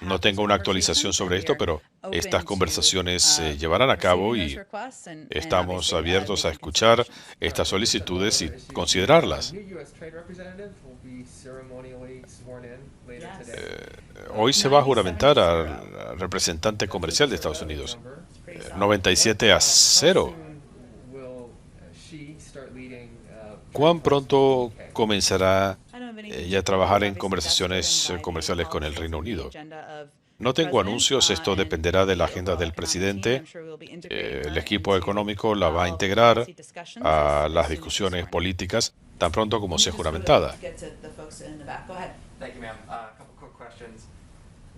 No tengo una actualización sobre esto, pero estas conversaciones se llevarán a cabo y estamos abiertos a escuchar estas solicitudes y considerarlas. Hoy se va a juramentar al representante comercial de Estados Unidos. 97-0. ¿Cuán pronto comenzará ella a trabajar en conversaciones comerciales con el Reino Unido? No tengo anuncios, esto dependerá de la agenda del presidente. El equipo económico la va a integrar a las discusiones políticas tan pronto como sea juramentada. Thank you, ma'am. A couple quick questions.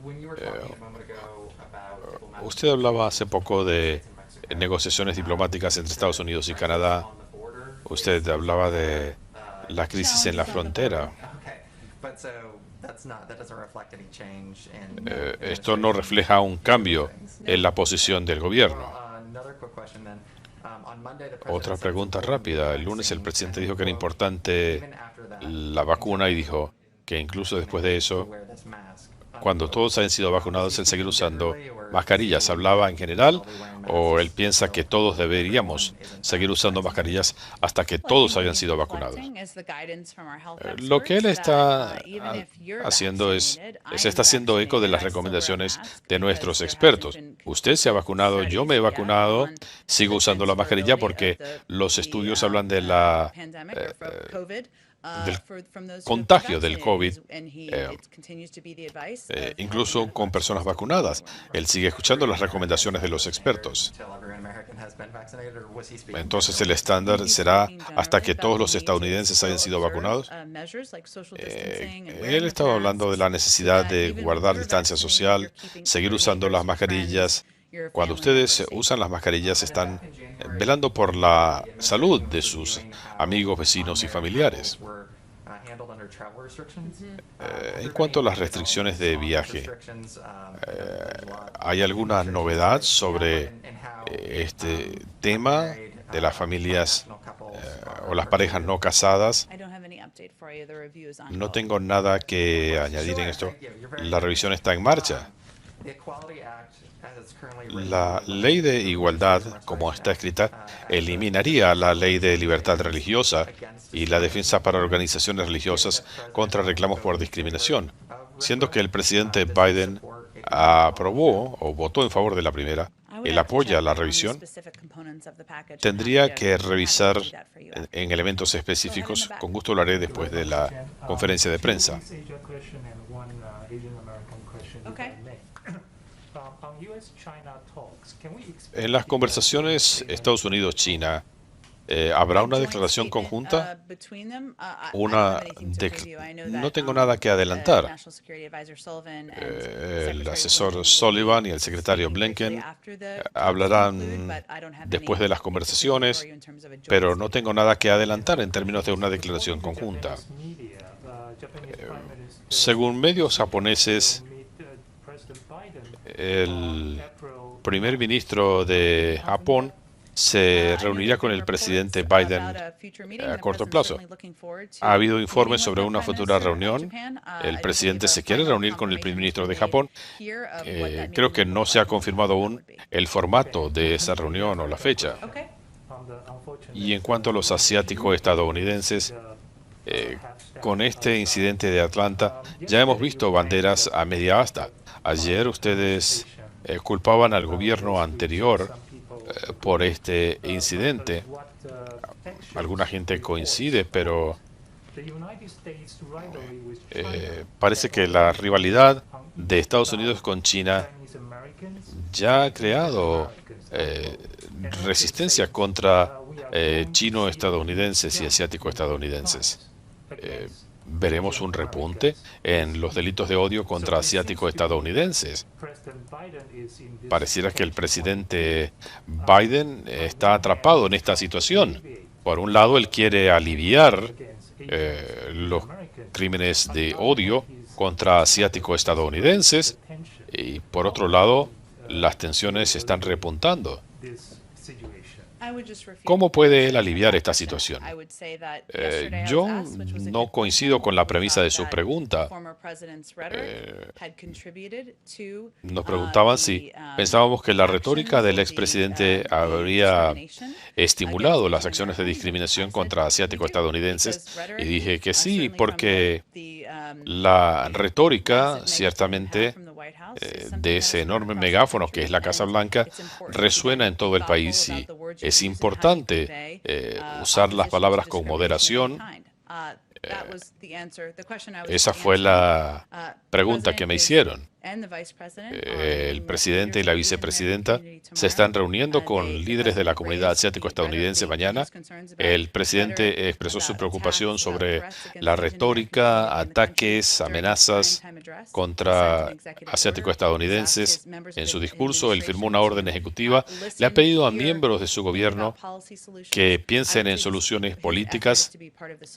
When you were talking a moment ago about diplomatic Usted hablaba hace poco de negociaciones diplomáticas entre Estados Unidos y Canadá. on the border, Usted hablaba de la crisis en la frontera. okay, but so that doesn't reflect any change in. Esto no refleja un cambio en la posición del gobierno. Another quick question then. On Monday, the president Otra said pregunta it's important rápida. for El lunes el vaccine, presidente and dijo que era quote, importante even after that, la vacuna y dijo que incluso después de to eso, wear this mask. cuando todos hayan sido vacunados, él seguir usando mascarillas. ¿Hablaba en general o él piensa que todos deberíamos seguir usando mascarillas hasta que todos hayan sido vacunados? Lo que él está haciendo se está haciendo eco de las recomendaciones de nuestros expertos. Usted se ha vacunado, yo me he vacunado, sigo usando la mascarilla porque los estudios hablan de la del contagio del COVID, incluso con personas vacunadas. Él sigue escuchando las recomendaciones de los expertos. Until every American has been vaccinated. Entonces el estándar será hasta que todos los estadounidenses hayan sido vacunados. Él estaba hablando de la necesidad de guardar distancia social, seguir usando las mascarillas. Cuando ustedes usan las mascarillas, están velando por la salud de sus amigos, vecinos y familiares. En cuanto a las restricciones de viaje, ¿hay alguna novedad sobre este tema de las familias o las parejas no casadas? No tengo nada que añadir en esto. La revisión está en marcha. La ley de igualdad, como está escrita, eliminaría la ley de libertad religiosa y la defensa para organizaciones religiosas contra reclamos por discriminación, siendo que el presidente Biden aprobó o votó en favor de la primera. Él apoya la revisión. Tendría que revisar en elementos específicos. Con gusto lo haré después de la conferencia de prensa. En las conversaciones Estados Unidos-China, ¿habrá una declaración conjunta? No tengo nada que adelantar. El asesor Sullivan y el secretario Blinken hablarán después de las conversaciones, pero no tengo nada que adelantar en términos de una declaración conjunta. Según medios japoneses, el primer ministro de Japón se reunirá con el presidente Biden a corto plazo. Ha habido informes sobre una futura reunión. El presidente se quiere reunir con el primer ministro de Japón. Creo que no se ha confirmado aún el formato de esa reunión o la fecha. Y en cuanto a los asiáticos estadounidenses, con este incidente de Atlanta, ya hemos visto banderas a media asta. Ayer ustedes culpaban al gobierno anterior por este incidente. Alguna gente coincide, pero parece que la rivalidad de Estados Unidos con China ya ha creado resistencia contra chino-estadounidenses y asiático-estadounidenses. Veremos un repunte en los delitos de odio contra asiáticos estadounidenses. Pareciera que el presidente Biden está atrapado en esta situación. Por un lado, él quiere aliviar los crímenes de odio contra asiáticos estadounidenses y por otro lado, las tensiones están repuntando. ¿Cómo puede él aliviar esta situación? Yo no coincido con la premisa de su pregunta. Nos preguntaban si pensábamos que la retórica del expresidente habría estimulado las acciones de discriminación contra asiáticos estadounidenses. Y dije que sí, porque la retórica, ciertamente, de ese enorme megáfono que es la Casa Blanca, resuena en todo el país y es importante usar las palabras con moderación. Esa fue la pregunta que me hicieron. El presidente y la vicepresidenta se están reuniendo con líderes de la comunidad asiático-estadounidense mañana. El presidente expresó su preocupación sobre la retórica, ataques, amenazas contra asiático-estadounidenses. En su discurso, él firmó una orden ejecutiva. Le ha pedido a miembros de su gobierno que piensen en soluciones políticas.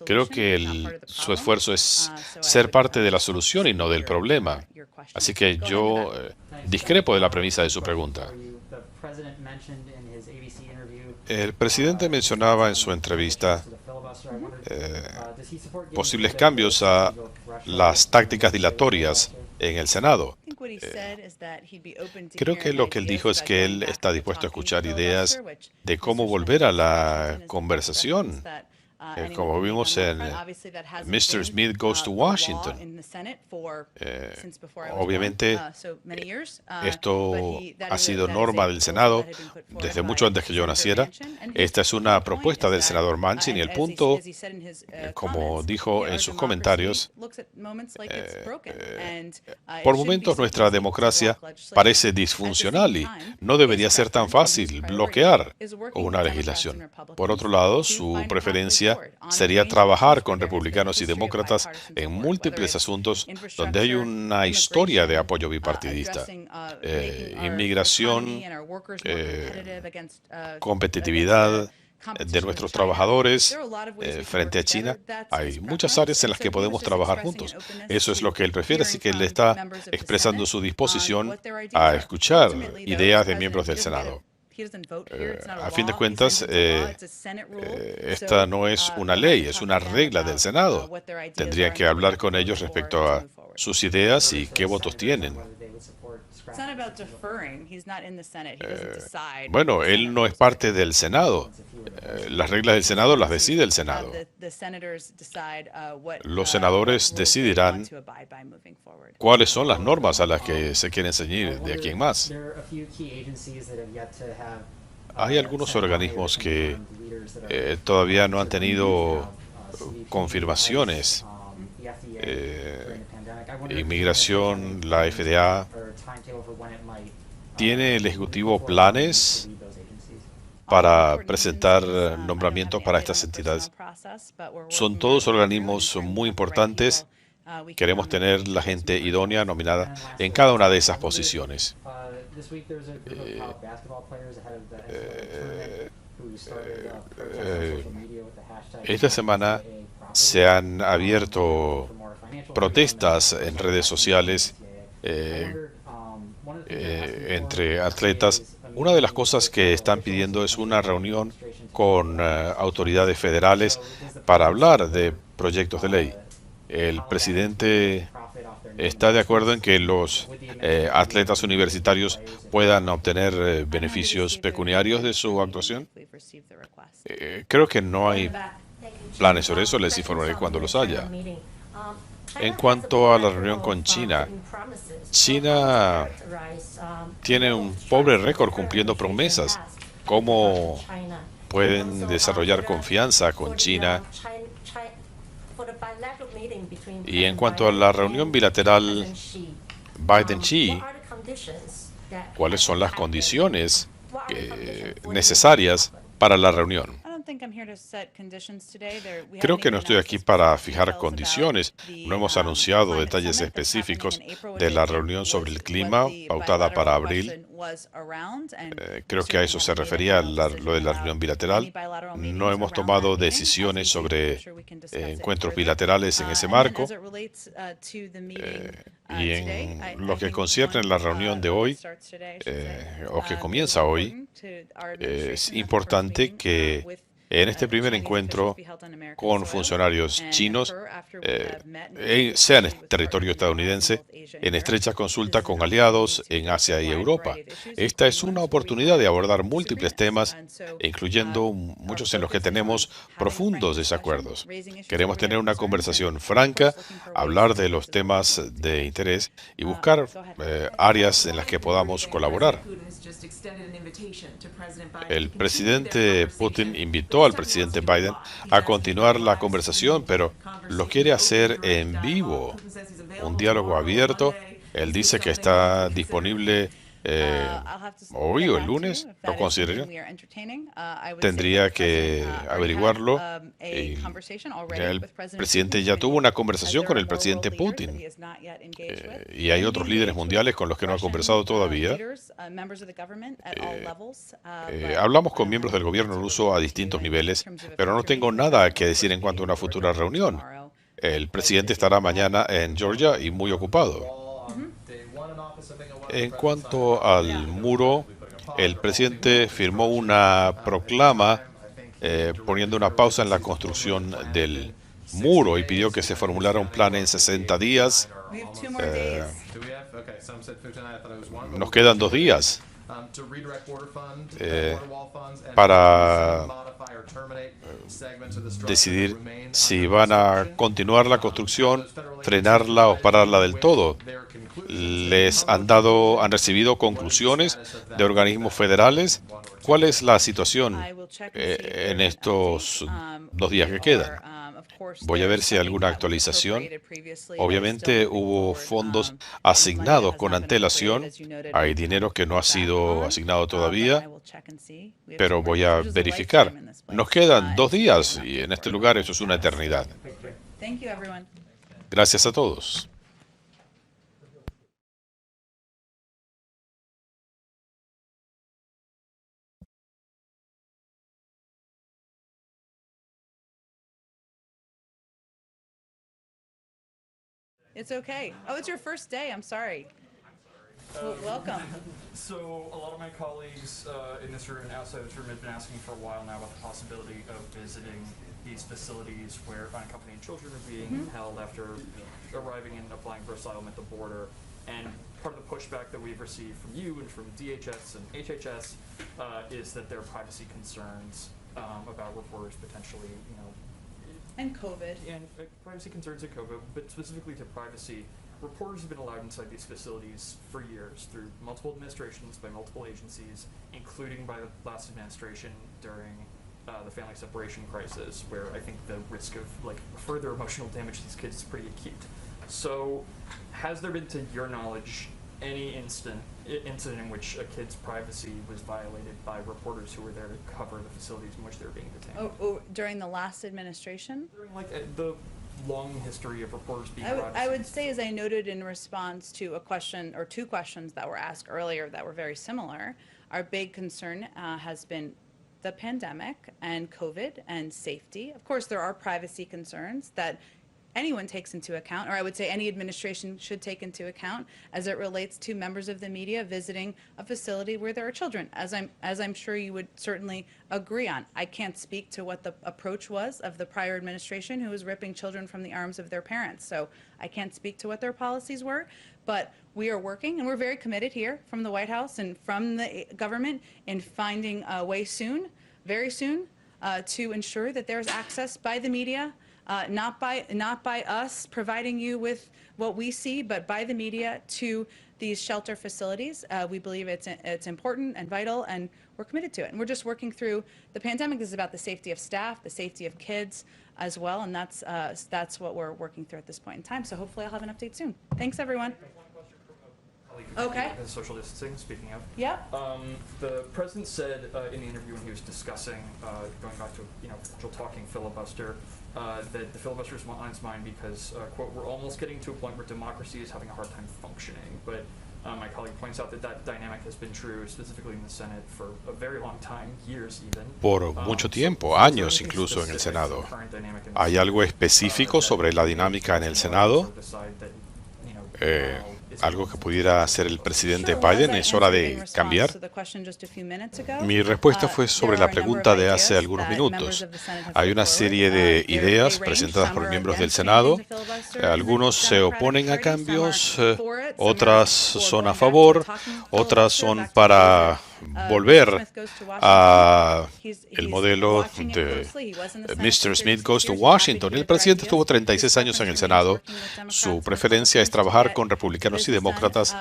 Creo que su esfuerzo es ser parte de la solución y no del problema. Así que yo discrepo de la premisa de su pregunta. El presidente mencionaba en su entrevista posibles cambios a las tácticas dilatorias en el Senado. Creo que lo que él dijo es que él está dispuesto a escuchar ideas de cómo volver a la conversación como vimos en Mr. Smith Goes to Washington. Obviamente, esto ha sido norma del Senado desde mucho antes que yo naciera. Esta es una propuesta del senador Manchin y el punto, como dijo en sus comentarios, por momentos nuestra democracia parece disfuncional y no debería ser tan fácil bloquear una legislación. Por otro lado, su preferencia sería trabajar con republicanos y demócratas en múltiples asuntos donde hay una historia de apoyo bipartidista. Inmigración, competitividad de nuestros trabajadores frente a China. Hay muchas áreas en las que podemos trabajar juntos. Eso es lo que él prefiere, así que él está expresando su disposición a escuchar ideas de miembros del Senado. A fin de cuentas, esta no es una ley, es una regla del Senado. Tendrían que hablar con ellos respecto a sus ideas y qué votos tienen. Bueno, él no es parte del Senado. Las reglas del Senado las decide el Senado. Los senadores decidirán cuáles son las normas a las que se quieren ceñir de aquí en más. Hay algunos organismos que todavía no han tenido confirmaciones. Inmigración, la FDA. ¿Tiene el Ejecutivo planes para presentar nombramientos para estas entidades? Son todos organismos muy importantes. Queremos tener la gente idónea nominada en cada una de esas posiciones. Esta semana se han abierto protestas en redes sociales entre atletas. Una de las cosas que están pidiendo es una reunión con autoridades federales para hablar de proyectos de ley. El presidente está de acuerdo en que los atletas universitarios puedan obtener beneficios pecuniarios de su actuación. Creo que no hay planes sobre eso, les informaré cuando los haya. En cuanto a la reunión con China, China tiene un pobre récord cumpliendo promesas. ¿Cómo pueden desarrollar confianza con China? Y en cuanto a la reunión bilateral Biden-Xi, ¿cuáles son las condiciones necesarias para la reunión? Creo que no estoy aquí para fijar condiciones. No hemos anunciado detalles específicos de la reunión sobre el clima pautada para abril. Creo que a eso se refería lo de la reunión bilateral. No hemos tomado decisiones sobre encuentros bilaterales en ese marco. Y en lo que concierne a la reunión de hoy, o que comienza hoy, es importante que en este primer encuentro con funcionarios chinos, sea en territorio estadounidense, en estrecha consulta con aliados en Asia y Europa. Esta es una oportunidad de abordar múltiples temas, incluyendo muchos en los que tenemos profundos desacuerdos. Queremos tener una conversación franca, hablar de los temas de interés y buscar áreas en las que podamos colaborar. El presidente Putin invitó al presidente Biden a continuar la conversación, pero lo quiere hacer en vivo, un diálogo abierto. Él dice que está disponible hoy o el lunes, ¿lo consideraría? Tendría que averiguarlo. El presidente ya tuvo una conversación con el presidente Putin y hay otros líderes mundiales con los que no ha conversado todavía. Hablamos con miembros del gobierno ruso a distintos niveles, pero no tengo nada que decir en cuanto a una futura reunión. El presidente estará mañana en Georgia y muy ocupado. En cuanto al muro, el presidente firmó una proclama poniendo una pausa en la construcción del muro y pidió que se formulara un plan en 60 días. Nos quedan 2 días para decidir si van a continuar la construcción, frenarla o pararla del todo. ¿Han recibido conclusiones de organismos federales? ¿Cuál es la situación en estos 2 días que quedan? Voy a ver si hay alguna actualización. Obviamente hubo fondos asignados con antelación. Hay dinero que no ha sido asignado todavía, pero voy a verificar. Nos quedan 2 días y en este lugar eso es una eternidad. Gracias a todos. It's okay. Oh, it's your first day. I'm sorry. Well, welcome. So a lot of my colleagues in this room and outside this room have been asking for a while now about the possibility of visiting these facilities where unaccompanied children are being held after arriving and applying for asylum at the border. And part of the pushback that we've received from you and from DHS and HHS is that there are privacy concerns about reporters potentially, And COVID. and privacy concerns at COVID, but specifically to privacy. Reporters have been allowed inside these facilities for years through multiple administrations by multiple agencies, including by the last administration during the family separation crisis, where I think the risk of further emotional damage to these kids is pretty acute. So, has there been, to your knowledge, any incident in which a kid's privacy was violated by reporters who were there to cover the facilities in which they were being detained? Oh, during the last administration? During the long history of reporters being I would say, as I noted in response to a question or 2 questions that were asked earlier that were very similar, our big concern has been the pandemic and COVID and safety. Of course, there are privacy concerns that anyone takes into account, or I would say any administration should take into account as it relates to members of the media visiting a facility where there are children, as I'm sure you would certainly agree on. I can't speak to what the approach was of the prior administration who was ripping children from the arms of their parents. So I can't speak to what their policies were, but we are working and we're very committed here from the White House and from the government in finding a way soon, very soon, to ensure that there's access by the media, not by us providing you with what we see, but by the media to these shelter facilities. We believe it's important and vital, and we're committed to it. And we're just working through the pandemic. This is about the safety of staff, the safety of kids as well, and that's what we're working through at this point in time. So hopefully I'll have an update soon. Thanks, everyone. Okay. Social distancing, speaking of. Yeah. The president said in the interview when he was discussing, going back to, Jill talking filibuster, that the filibuster is on his mind because, quote, we're almost getting to a point where democracy is having a hard time functioning. But my colleague points out that dynamic has been true, specifically in the Senate, for a very long time, years even. Por mucho tiempo, años incluso en el Senado. ¿Hay algo específico sobre la dinámica en el Senado? ¿Algo que pudiera hacer el presidente Biden? ¿Es hora de cambiar? Mi respuesta fue sobre la pregunta de hace algunos minutos. Hay una serie de ideas presentadas por miembros del Senado. Algunos se oponen a cambios, otras son a favor, otras son para volver a el modelo de Mr. Smith Goes to Washington. El presidente estuvo 36 años en el Senado. Su preferencia es trabajar con republicanos y demócratas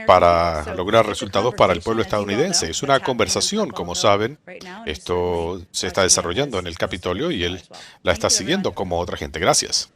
para lograr resultados para el pueblo estadounidense. Es una conversación, como saben. Esto se está desarrollando en el Capitolio y él la está siguiendo como otra gente. Gracias.